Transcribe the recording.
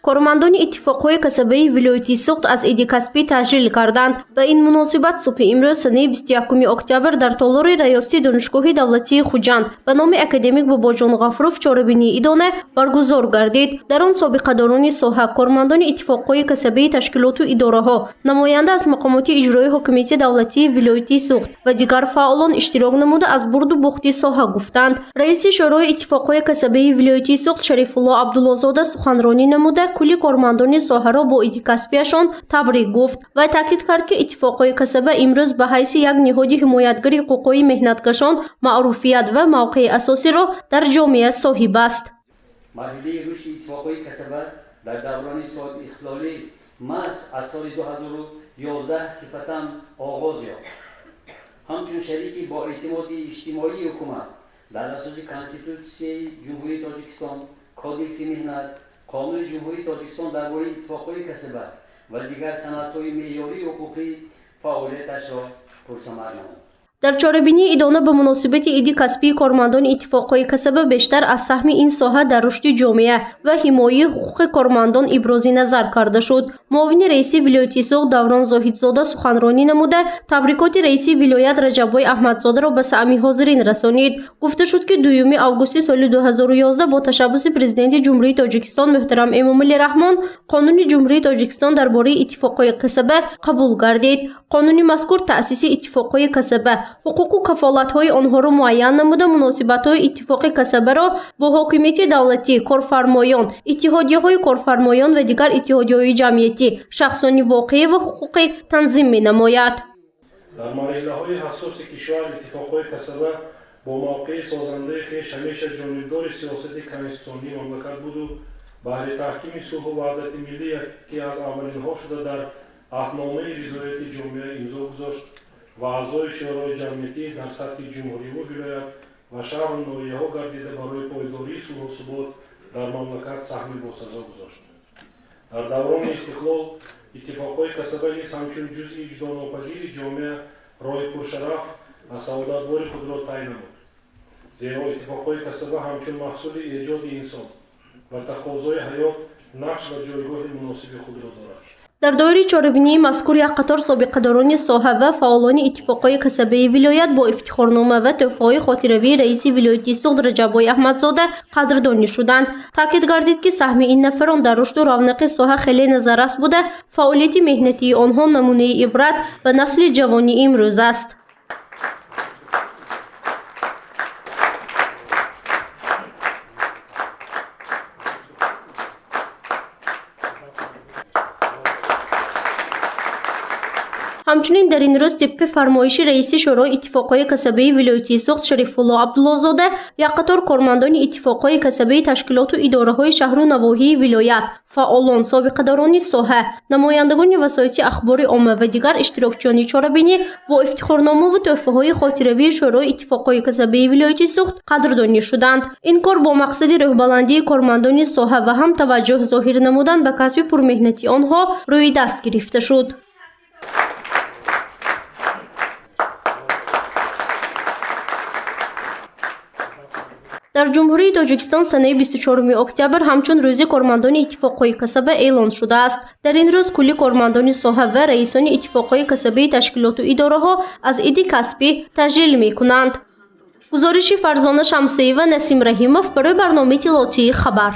کارمندان اتفاقهای کسبی ولایتی سوخت از عید کسبی تجلیل کردند. به این مناسبت صبح امروز سنه 21 اکتبر در تالار ریاستی دانشگاه دولتی خوجند به نام اکادمیک باباجان غفروف چاره‌بینی ادانه برگزار گردید. در آن سابقه‌داران ساحه، کارمندان اتفاقهای کسبی تشکیلات و اداره‌ها، نماینده از مقامات اجرایی حکومت دولتی ولایتی سوخت و دیگر فعالان اشتراک نموده از برد و باخت ساحه گفتند. رئیس شورای اتفاقهای کسبی ولایتی سوخت شریف الله عبدالله‌زاده سخنرانی نموده کلی کارمندان ساحه را با عید کسبیشان تبریک گفت و تاکید کرد که اتفاقهای کسبی امروز به حیث یک نهاد حمایتگر حقوقی مهنتکشان معروفیت و موقع اساسی را در جامعه صاحب است. مرحله رشد اتفاقهای کسبی در دوران سال اخلالی از سال 2011 صفتاً آغاز یافت. همچون شریکی با اعتماد اجتماعی حکومت در اساس کنستیتوسیون جمهوری تاجیکستان، کودکس مهنت، قانون جمهوری تاجیکستان درباره اتفاقهای کسبی و دیگر سندهای معیاری حقوقی فعالیتش را پرثمر نمود. در چاره‌بینی ادانه به مناسبت عید کسبی کارمندان اتفاقهای کسبی بیشتر از سهم این ساحه در رشد جامعه و حمایت حقوق کارمندان ابراز نظر کرده شد. معاون رئیس ولایتی سوخت دوران زاهدزاده سخنرانی نموده تبریکات رئیس ولایت رجب‌بای احمدزاده را به سهمی حاضرین رسانید. گفته شد که 2 آگوست سال 2011 با تشبث پرزیدنت جمهوری تاجیکستان محترم امامعلی رحمان قانون جمهوری تاجیکستان درباره اتفاقهای کسبی قبول گردید. قانون مذکور تأسیس اتفاقهای کسبی حقوق و کفالت‌های آنها را معین نموده مناسبت‌های اتفاق کسبی را با حکومت دولتی، کارفرمایان، اتحادیه‌های کارفرمایان و دیگر اتحادیه‌های جمعیتی، شخصانی واقعی و حقوقی تنظیم می‌نماید. در مرحله‌های حساس کشور اتفاقهای کسبی با موقع سازنده خویش همیشه جانبدار سیاست کنستیتوسیونی مملکت بود و برای تحکیم صلح و وحدت ملی که از اولین‌ها شده در عهدنامه رضایت جامعه امضا گذاشت و اعضای شورای جمعیتی در سطح جمهوری و ولایت و شهر و ناحیه‌ها گردیده برای پایداری صلح و ثبات در مملکت سهمی باسزا گذاشت. در دوران استقلال اتفاقهای کسبی نیز همچون جزئی اجراناپذیر جامعه راه پرشرف و سعادتبار خود را طی نمود. زیرا اتفاقهای کسبی همچون محصول ایجاد انسان و تقاضای حیات نقش و جایگاه مناسب خود را دارد. در دایره چاره‌بینی مذکور یک قطار سابقه‌داران ساحه و فعالان اتفاقهای کسبی ولایت با افتخارنامه و تحفه‌های خاطره‌ای رئیس ولایتی سوخت رجب‌بای احمدزاده قدردانی شدند. تاکید گردید که سهم این نفران در رشد و رونق ساحه خیلی نظررس بوده. فعالیت مهنتی آنها نمونه عبرت به نسل جوانی امروز است. همچنین در این روز طبق فرمایش رئیس شورای اتفاقهای کسبی ولایتی سوخت شریف الله عبدالله‌زاده یک قطار کارمندان اتفاقهای کسبی تشکیلات و اداره‌های شهر و نواحی ولایت، فعالان، سابقه‌داران ساحه، نمایندگان وسایط اخبار عامه و دیگر اشتراکچیان چاره‌بینی با افتخارنامه و تحفه‌های خاطره‌ای شورای اتفاقهای کسبی ولایتی سوخت قدردانی شدند. این کار با مقصد رهبرندی کارمندان ساحه و هم توجه ظاهر نمودن به کسب پرمهنتی آنها روی دست گرفته شد. در جمهوری تاجیکستان سنه 24 اکتبر همچون روز کارمندان اتفاقهای کسبی اعلان شده است. در این روز کلی کارمندان ساحه و رئیسان اتفاقهای کسبی تشکیلات و اداره‌ها از عید کسبی تجلیل می‌کنند. گزارش فرزانه شمسی و نسیم رحیمов برای برنامه اطلاعاتی خبر.